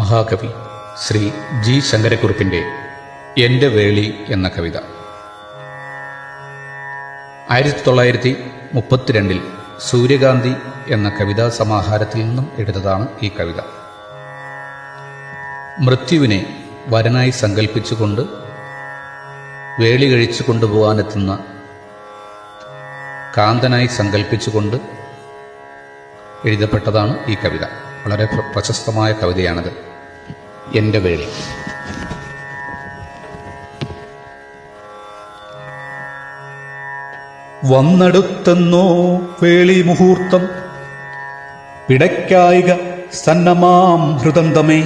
മഹാകവി ശ്രീ ജി ശങ്കരക്കുറുപ്പിൻ്റെ എൻ്റെ വേളി എന്ന കവിത 1932 സൂര്യകാന്തി എന്ന കവിതാ സമാഹാരത്തിൽ നിന്നും എടുത്തതാണ് ഈ കവിത. മൃത്യുവിനെ വരനായി സങ്കല്പിച്ചുകൊണ്ട് വേളി കഴിച്ചു കൊണ്ടുപോകാനെത്തുന്ന കാന്തനായി സങ്കല്പിച്ചുകൊണ്ട് എഴുതപ്പെട്ടതാണ് ഈ കവിത. വളരെ പ്രശസ്തമായ കവിതയാണത്. എൻ്റെ വേളി. വന്നെടുത്തെന്നോ വേളി മുഹൂർത്തം, പിടയ്ക്കായിക സന്നമാം ഹൃദന്തമേ,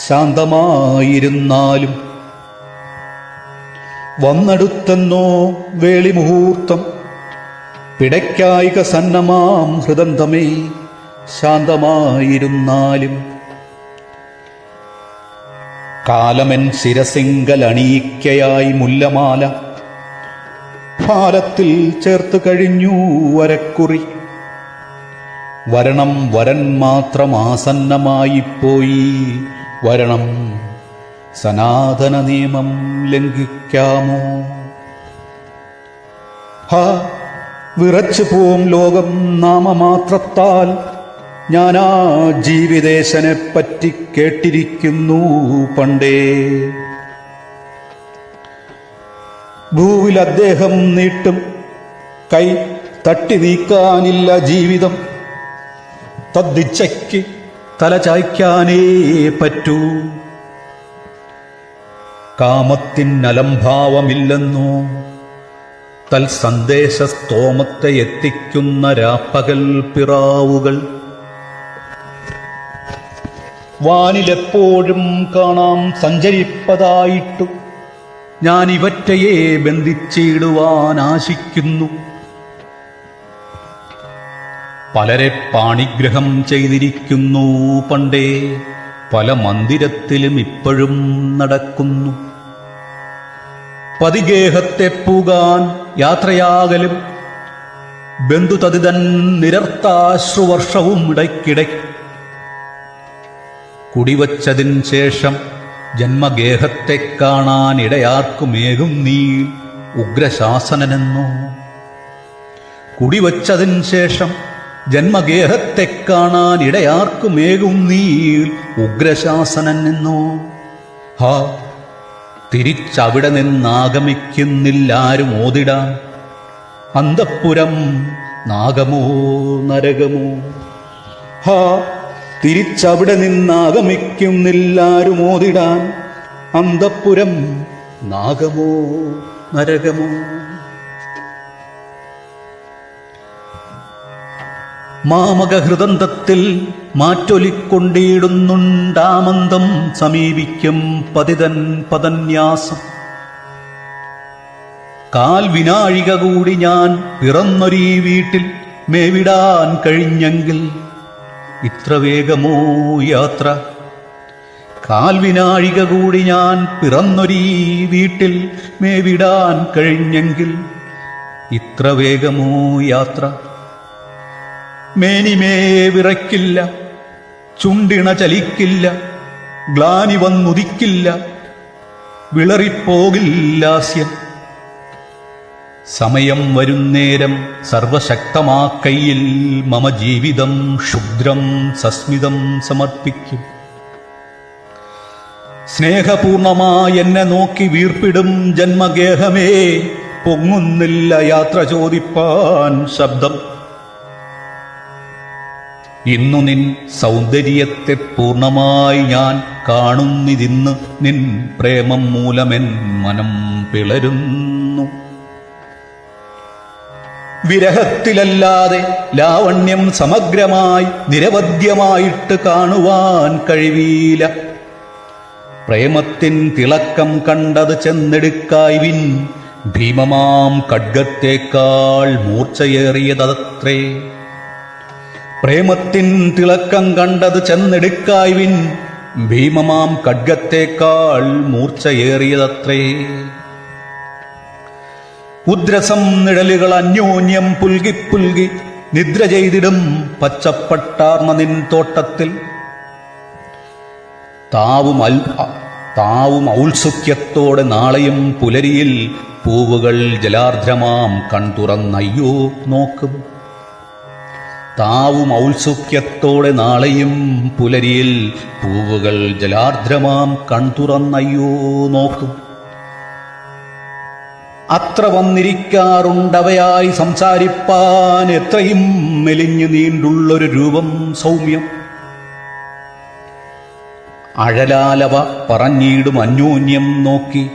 ശാന്തമായിരുന്നാലും. വന്നെടുത്തെന്നോ വേളി മുഹൂർത്തം, പിടയ്ക്കായിക സന്നമാം ഹൃദന്തമേ, ശാന്തമായിരുന്നാലും. കാലമെൻ ശിരസിങ്കലണീക്കയായി മുല്ലമാല ഭാരത്തിൽ ചേർത്ത് കഴിഞ്ഞു വരക്കുറി. വരണം വരൻ മാത്രം ആസന്നമായിപ്പോയി, വരണം സനാതന നിയമം ലംഘിക്കാമോ? ഹാ, വിറച്ചു പോം ലോകം നാമമാത്രത്താൽ, ഞാനാ ജീവിതേശനെപ്പറ്റി കേട്ടിരിക്കുന്നു പണ്ടേ. ഭൂവിൽ അദ്ദേഹം നീട്ടും കൈ തട്ടി നീക്കാനില്ല ജീവിതം, തദ്ദിച്ഛയ്ക്ക് തല ചായ്ക്കാനേ പറ്റൂ. കാമത്തിനലംഭാവമില്ലെന്നോ തൽസന്ദേശ സ്തോമത്തെ എത്തിക്കുന്ന രാപ്പകൽ പിറാവുകൾ വാനിലെപ്പോഴും കാണാം സഞ്ചരിപ്പതായിട്ടു. ഞാൻ ഇവറ്റയെ ബന്ധിച്ചിടുവാൻ ആശിക്കുന്നു. പലരെ പാണിഗ്രഹം ചെയ്തിരിക്കുന്നു പണ്ടേ, പല മന്ദിരത്തിലും ഇപ്പോഴും നടക്കുന്നു. പതിഗേഹത്തെ പൂകാൻ യാത്രയാകലും ബന്ധുതതിതൻ നിരർത്താശ്രുവർഷവും ഇടയ്ക്കിടെ. കുടിവച്ചതിന് ശേഷം ജന്മഗേഹത്തെ കാണാൻ ഇടയാർക്കുമേകും നീ ഉഗ്രശാസനനെന്നോ. കുടിവച്ചതിന് ശേഷം ജന്മഗേഹത്തെ കാണാൻ ഇടയാർക്കുമേകും നീ ഉഗ്രശാസനനെന്നോ. ഹാ, തിരിച്ചവിടെ നിന്നാഗമിക്കുന്നില്ലാരും ഓതിടാൻ. അന്തഃപുരം നാഗമോ നരകമോ? ഹാ, തിരിച്ചവിടെ നിന്നാഗമിക്കുന്നില്ലാരും ഓതിടാൻ. അന്തഃപുരം നാഗമോ നരകമോ? മാമകഹൃദന്തത്തിൽ മാറ്റൊലിക്കൊണ്ടിടുന്നുണ്ടാമന്തം സമീപിക്കും പതിതൻ പദന്യാസം. കാൽ വിനാഴിക കൂടി ഞാൻ പിറന്നൊരീ വീട്ടിൽ മേവിടാൻ കഴിഞ്ഞെങ്കിൽ ഇത്ര വേഗമോ യാത്ര? കാൽ വിനാഴിക കൂടി ഞാൻ പിറന്നൊരീ വീട്ടിൽ മേവിടാൻ കഴിഞ്ഞെങ്കിൽ ഇത്ര വേഗമോ യാത്ര? മേനിമേ വിറയ്ക്കില്ല, ചുണ്ടിണ ചലിക്കില്ല, ഗ്ലാനി വന്നുദിക്കില്ല, വിളറിപ്പോകില്ലാസ്യം. സമയം വരുന്നേരം സർവശക്തമാ കയ്യിൽ മമ ജീവിതം ക്ഷുദ്രം സസ്മിതം സമർപ്പിക്കും. സ്നേഹപൂർണമായി എന്നെ നോക്കി വീർപ്പിടും ജന്മഗേഹമേ, പൊങ്ങുന്നില്ല യാത്ര ചോദിപ്പാൻ ശബ്ദം. ഇന്നു നിൻ സൗന്ദര്യത്തെ പൂർണ്ണമായി ഞാൻ കാണുന്നിതിന്ന്, നിൻ പ്രേമം മൂലമെൻ മനം പിളരുന്നു. വിരഹത്തിലല്ലാതെ ലാവണ്യം സമഗ്രമായി നിരവധ്യമായിട്ട് കാണുവാൻ കഴിവീല. പ്രേമത്തിൻ തിളക്കം കണ്ടത് ചെന്നെടുക്കായ്വിൻ, ഭീമമാം ഖഡ്ഗത്തേക്കാൾ മൂർച്ചയേറിയതത്രേ. പ്രേമത്തിൻ തിളക്കം കണ്ടത് ചെന്നെടുക്കായ്വിൻ, ഭീമമാം ഖഡ്ഗത്തേക്കാൾ മൂർച്ചയേറിയതത്രേ. ഉദ്രസം നിഴലുകൾ അന്യോന്യം പുൽകി പുൽകി നിദ്ര ചെയ്തിടും പച്ചപ്പട്ടാർന്ന നിൻ തോട്ടത്തിൽ താവും ഔത്സുക്യത്തോടെ നാളെയും പുലരിയിൽ പൂവുകൾ ജലാർദ്രമാം കൺതുറന്നയ്യോ നോക്കും. താവും ഔത്സുക്യത്തോടെ നാളെയും പുലരിയിൽ പൂവുകൾ ജലാർദ്രമാം കൺതുറന്നയ്യോ നോക്കും. അത്ര വന്നിരിക്കാറുണ്ടവയായി സംസാരിപ്പാൻ എത്രയും മെലിഞ്ഞു നീണ്ടുള്ളൊരു രൂപം സൗമ്യം. അഴലാലവ പറഞ്ഞിടും അന്യോന്യം നോക്കി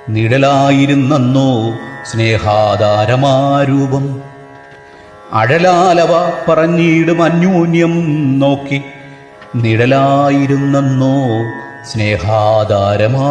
നിഴലായിരുന്നോ സ്നേഹാധാരമാരൂപം. അഴലാലവ പറഞ്ഞിടും അന്യോന്യം നോക്കി നിഴലായിരുന്നോ സ്നേഹാധാരമാ